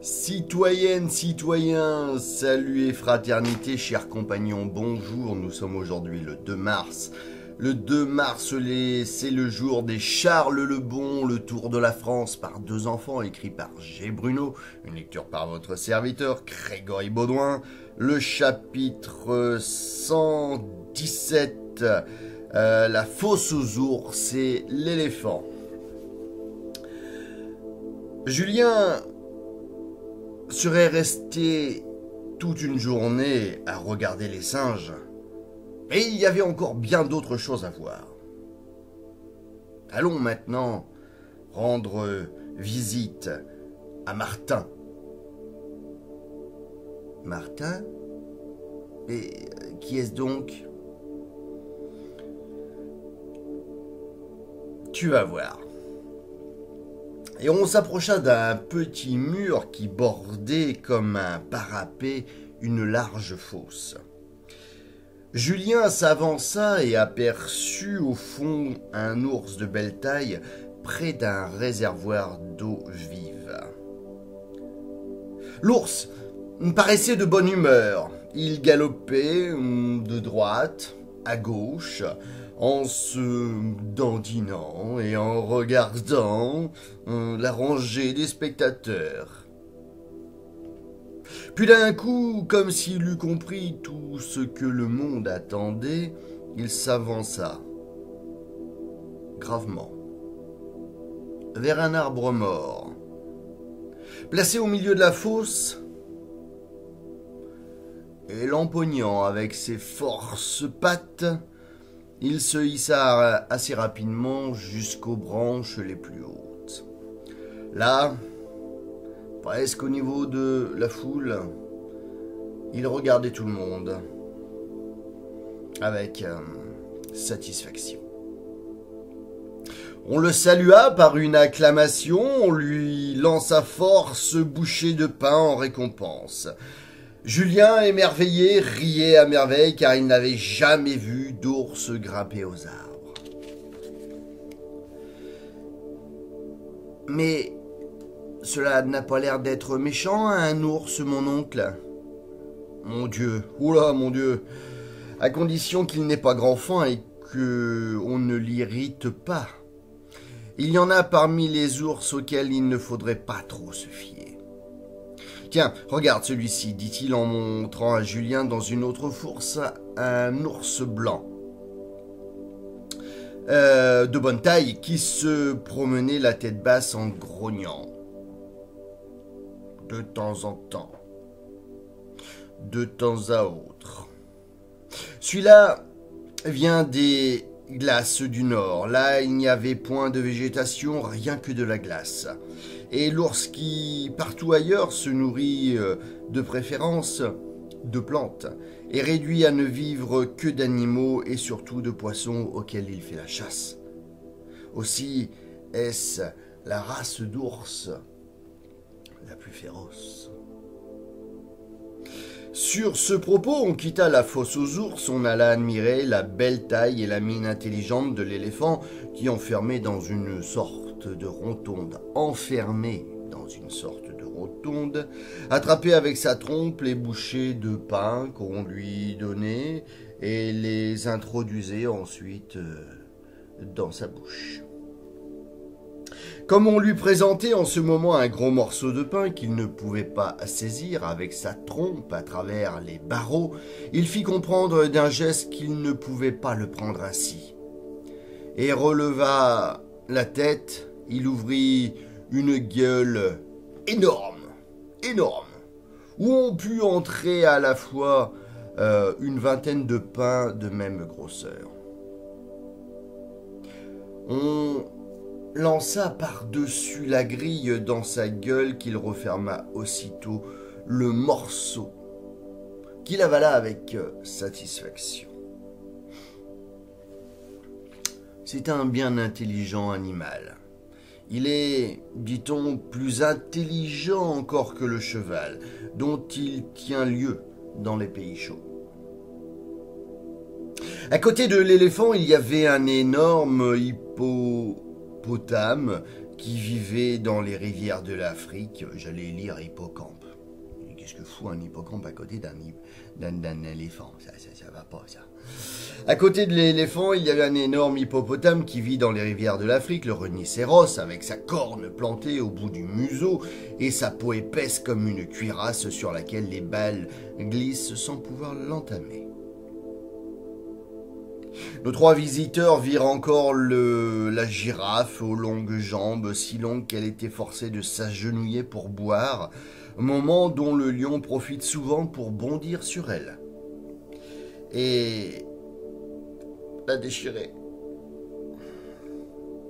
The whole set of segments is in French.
Citoyennes, citoyens, salut et fraternité, chers compagnons, bonjour, nous sommes aujourd'hui le 2 mars. Le 2 mars, c'est le jour des Charles le Bon, le tour de la France par deux enfants, écrit par G. Bruno, une lecture par votre serviteur Grégory Baudouin, le chapitre 117, la fosse aux ours et l'éléphant. Julien serait resté toute une journée à regarder les singes, et il y avait encore bien d'autres choses à voir. Allons maintenant rendre visite à Martin. Martin? Et qui est-ce donc? Tu vas voir. Et on s'approcha d'un petit mur qui bordait comme un parapet une large fosse. Julien s'avança et aperçut au fond un ours de belle taille près d'un réservoir d'eau vive. L'ours paraissait de bonne humeur. Il galopait de droite à gauche, en se dandinant et en regardant la rangée des spectateurs. Puis d'un coup, comme s'il eût compris tout ce que le monde attendait, il s'avança, gravement, vers un arbre mort. Placé au milieu de la fosse, et l'empoignant avec ses forces pattes, il se hissa assez rapidement jusqu'aux branches les plus hautes. Là, presque au niveau de la foule, il regardait tout le monde avec satisfaction. On le salua par une acclamation, on lui lança force bouchées de pain en récompense. Julien, émerveillé, riait à merveille car il n'avait jamais vu d'ours grimper aux arbres. Mais cela n'a pas l'air d'être méchant, un ours, mon oncle. Mon Dieu, oula, mon Dieu, à condition qu'il n'ait pas grand faim et qu'on ne l'irrite pas. Il y en a parmi les ours auxquels il ne faudrait pas trop se fier. Tiens, regarde celui-ci, dit-il en montrant à Julien dans une autre fosse un ours blanc de bonne taille qui se promenait la tête basse en grognant. De temps en temps, de temps à autre. Celui-là vient des glaces du nord. Là, il n'y avait point de végétation, rien que de la glace. Et l'ours qui, partout ailleurs, se nourrit de préférence de plantes, est réduit à ne vivre que d'animaux et surtout de poissons auxquels il fait la chasse. Aussi est-ce la race d'ours la plus féroce. Sur ce propos, on quitta la fosse aux ours, on alla admirer la belle taille et la mine intelligente de l'éléphant qui enfermé dans une sorte de rotonde, attrapait avec sa trompe les bouchées de pain qu'on lui donnait et les introduisait ensuite dans sa bouche. Comme on lui présentait en ce moment un gros morceau de pain qu'il ne pouvait pas saisir avec sa trompe à travers les barreaux, il fit comprendre d'un geste qu'il ne pouvait pas le prendre ainsi. Et releva la tête, il ouvrit une gueule énorme, où on put entrer à la fois une vingtaine de pains de même grosseur. On lança par-dessus la grille dans sa gueule qu'il referma aussitôt le morceau, qu'il avala avec satisfaction. C'est un bien intelligent animal. Il est, dit-on, plus intelligent encore que le cheval, dont il tient lieu dans les pays chauds. À côté de l'éléphant, il y avait un énorme hippopotame qui vivait dans les rivières de l'Afrique. J'allais lire hippocampe. Qu'est-ce que fout un hippocampe à côté d'un éléphant? Ça va pas, ça. À côté de l'éléphant, il y avait un énorme hippopotame qui vit dans les rivières de l'Afrique, le rhinocéros, avec sa corne plantée au bout du museau et sa peau épaisse comme une cuirasse sur laquelle les balles glissent sans pouvoir l'entamer. Nos trois visiteurs virent encore la girafe aux longues jambes, si longues qu'elle était forcée de s'agenouiller pour boire, moment dont le lion profite souvent pour bondir sur elle et la déchirer.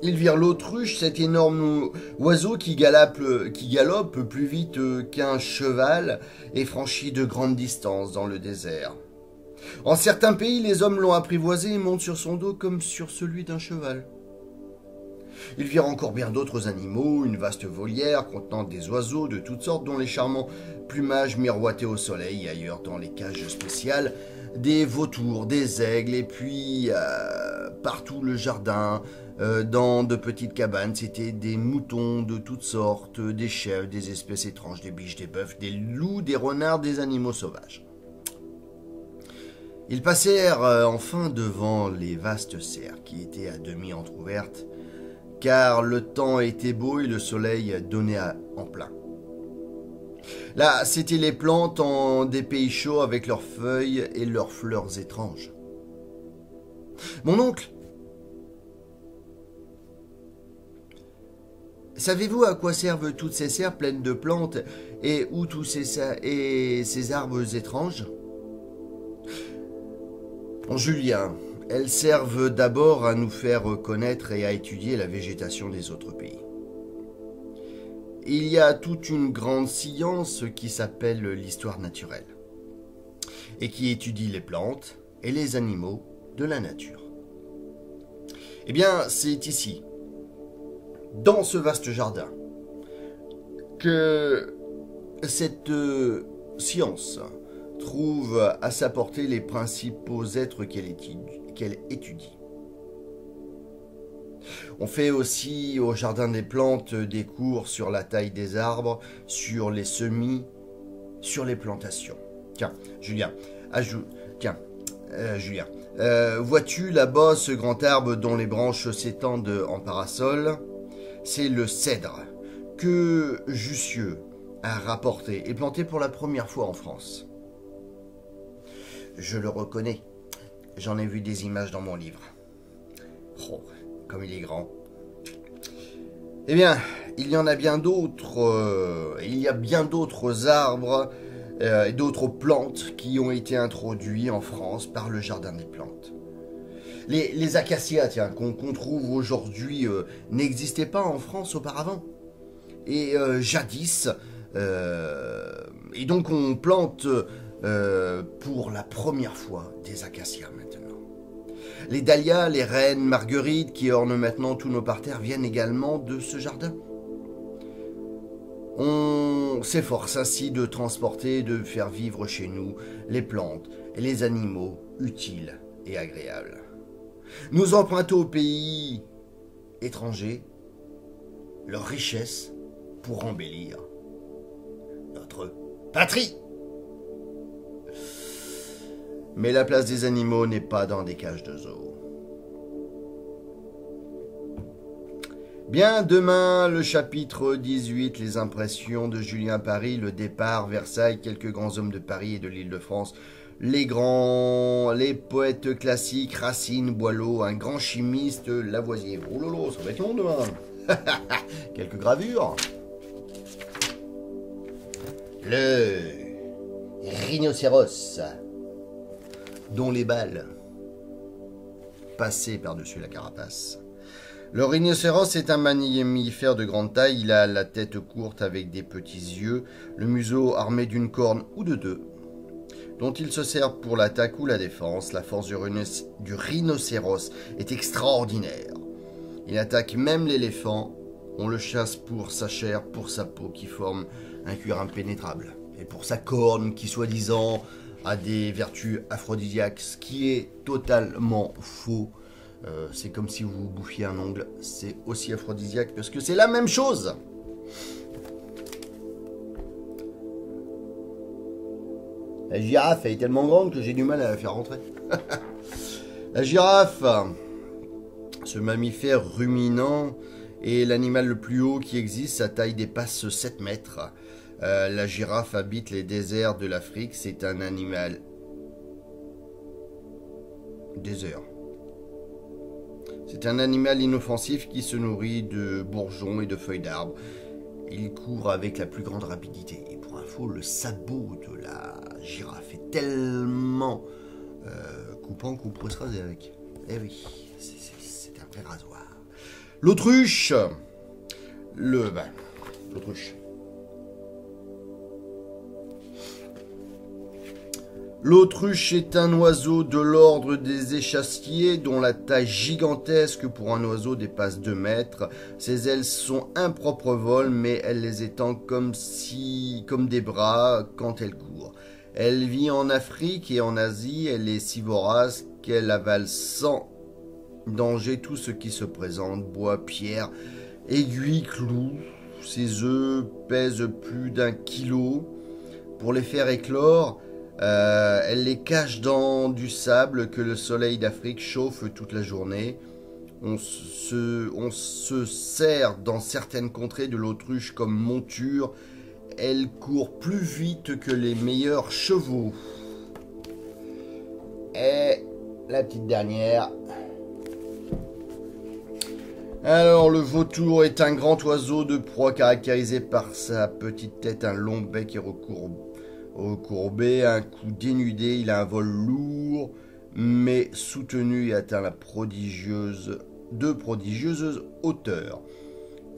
Ils virent l'autruche, cet énorme oiseau qui galope plus vite qu'un cheval et franchit de grandes distances dans le désert. En certains pays, les hommes l'ont apprivoisé et montent sur son dos comme sur celui d'un cheval. Ils virent encore bien d'autres animaux, une vaste volière contenant des oiseaux de toutes sortes dont les charmants plumages miroitaient au soleil et ailleurs dans les cages spéciales, des vautours, des aigles et puis partout le jardin, dans de petites cabanes, c'était des moutons de toutes sortes, des chèvres, des espèces étranges, des biches, des bœufs, des loups, des renards, des animaux sauvages. Ils passèrent enfin devant les vastes serres qui étaient à demi entr'ouvertes, car le temps était beau et le soleil donnait en plein. Là, c'étaient les plantes en des pays chauds avec leurs feuilles et leurs fleurs étranges. Mon oncle, savez-vous à quoi servent toutes ces serres pleines de plantes et où tous ces arbres étranges? Julien, elles servent d'abord à nous faire connaître et à étudier la végétation des autres pays. Il y a toute une grande science qui s'appelle l'histoire naturelle et qui étudie les plantes et les animaux de la nature. Eh bien, c'est ici, dans ce vaste jardin, que cette science trouve à sa portée les principaux êtres qu'elle étudie. On fait aussi au jardin des plantes des cours sur la taille des arbres, sur les semis, sur les plantations. Tiens, Julien, vois-tu là-bas ce grand arbre dont les branches s'étendent en parasol? C'est le cèdre que Jussieu a rapporté et planté pour la première fois en France. Je le reconnais, j'en ai vu des images dans mon livre. Oh, comme il est grand. Eh bien, il y en a bien d'autres. Il y a bien d'autres arbres et d'autres plantes qui ont été introduits en France par le jardin des plantes. Les acacias, tiens, qu'on trouve aujourd'hui, n'existaient pas en France auparavant. Et jadis, et donc on plante pour la première fois des acacias maintenant. Les dahlias, les reines marguerites qui ornent maintenant tous nos parterres viennent également de ce jardin. On s'efforce ainsi de transporter et de faire vivre chez nous les plantes et les animaux utiles et agréables. Nous empruntons aux pays étrangers leur richesse pour embellir notre patrie. Mais la place des animaux n'est pas dans des cages de zoo. Bien, demain, le chapitre 18, les impressions de Julien Paris, le départ, Versailles, quelques grands hommes de Paris et de l'Île-de-France, les poètes classiques, Racine, Boileau, un grand chimiste, Lavoisier. Oh lolo, ça va être long demain. Quelques gravures. Le rhinocéros, dont les balles passaient par-dessus la carapace. Le rhinocéros est un mammifère de grande taille. Il a la tête courte avec des petits yeux, le museau armé d'une corne ou de deux, dont il se sert pour l'attaque ou la défense. La force du rhinocéros est extraordinaire. Il attaque même l'éléphant. On le chasse pour sa chair, pour sa peau qui forme un cuir impénétrable, et pour sa corne qui, soi-disant, a des vertus aphrodisiaques, ce qui est totalement faux. C'est comme si vous bouffiez un ongle. C'est aussi aphrodisiaque parce que c'est la même chose. La girafe, elle est tellement grande que j'ai du mal à la faire rentrer. La girafe, ce mammifère ruminant, est l'animal le plus haut qui existe. Sa taille dépasse 7 mètres. La girafe habite les déserts de l'Afrique. C'est un animal... Désert. C'est un animal inoffensif qui se nourrit de bourgeons et de feuilles d'arbres. Il court avec la plus grande rapidité. Et pour info, le sabot de la girafe est tellement coupant qu'on pourrait se raser avec. Eh oui, c'est un vrai rasoir. L'autruche. L'autruche. L'autruche est un oiseau de l'ordre des échassiers dont la taille gigantesque pour un oiseau dépasse 2 mètres. Ses ailes sont impropres au vol, mais elle les étend comme des bras quand elle court. Elle vit en Afrique et en Asie. Elle est si vorace qu'elle avale sans danger tout ce qui se présente. Bois, pierre, aiguilles, clous. Ses œufs pèsent plus d'1 kilo. Pour les faire éclore, elle les cache dans du sable que le soleil d'Afrique chauffe toute la journée. On se sert dans certaines contrées de l'autruche comme monture. Elle court plus vite que les meilleurs chevaux. Et la petite dernière. Alors, le vautour est un grand oiseau de proie caractérisé par sa petite tête, un long bec et recourbé, un cou dénudé. Il a un vol lourd, mais soutenu et atteint de prodigieuses hauteurs.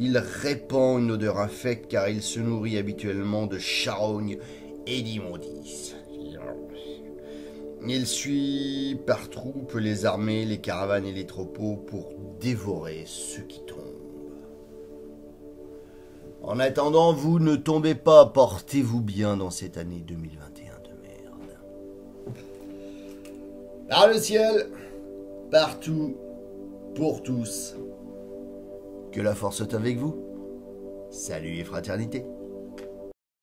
Il répand une odeur infecte car il se nourrit habituellement de charognes et d'immondices. Il suit par troupes les armées, les caravanes et les troupeaux pour dévorer ceux qui tombent. En attendant, vous ne tombez pas, portez-vous bien dans cette année 2021 de merde. Par le ciel, partout, pour tous. Que la force soit avec vous. Salut et fraternité.